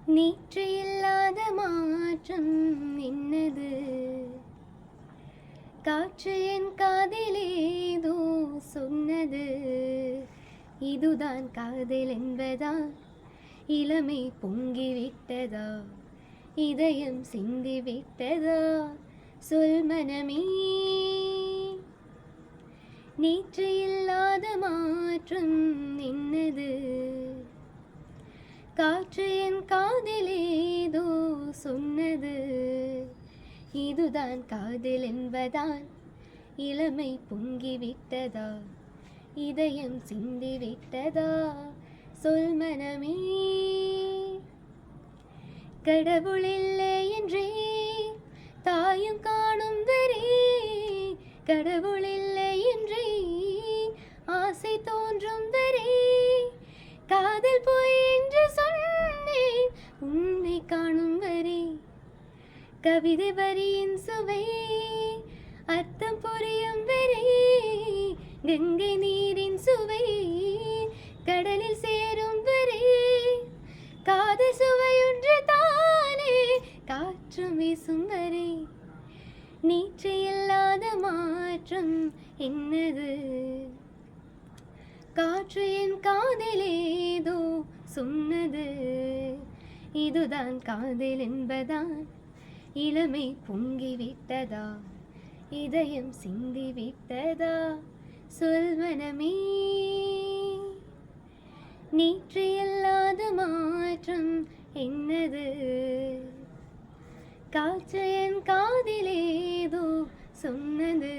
நேற்று இல்லாத மாற்றம் என்னது? காற்று என் காதிலேதோ சொன்னது. இதுதான் காதல் என்பதா? இளமை பொங்கிவிட்டதா? இதயம் சிந்திவிட்டதா? சொல் மனமே. நேற்று இல்லாத மாற்றம் என்னது? காற்று என் காதிலேதோ சொன்னது. இதுதான் காதல் என்பதான் இளமை பொங்கிவிட்டதா? இதயம் சிந்திவிட்டதா? சொல் மனமே. கடவுள் இல்லை என்றே தாயும் காணும் வரை, கடவுள் இல்லை என்றே ஆசை தோன்றும் வரை, காதல் போய் என்று சொன்னேன் உன்னை காணும் வரை. கவிதை வரியின் சுவை அர்த்தம் புரியும் வரை, கங்கை நீரின் சுவை கடலில் சேரும் வரை, காதல் சுவையொன்று தானே காற்றும் வீசும் வரை. நேற்று இல்லாத மாற்றம் என்னது? காற்று என் காதிலேதோ சொன்னது. இதுதான் காதல் என்பதான் இளமை பொங்கிவிட்டதா? இதயம் சிந்திவிட்டதா? சொல் மனமே. நேற்று இல்லாத மாற்றம் என்னது? காற்று என் காதிலேதோ சொன்னது.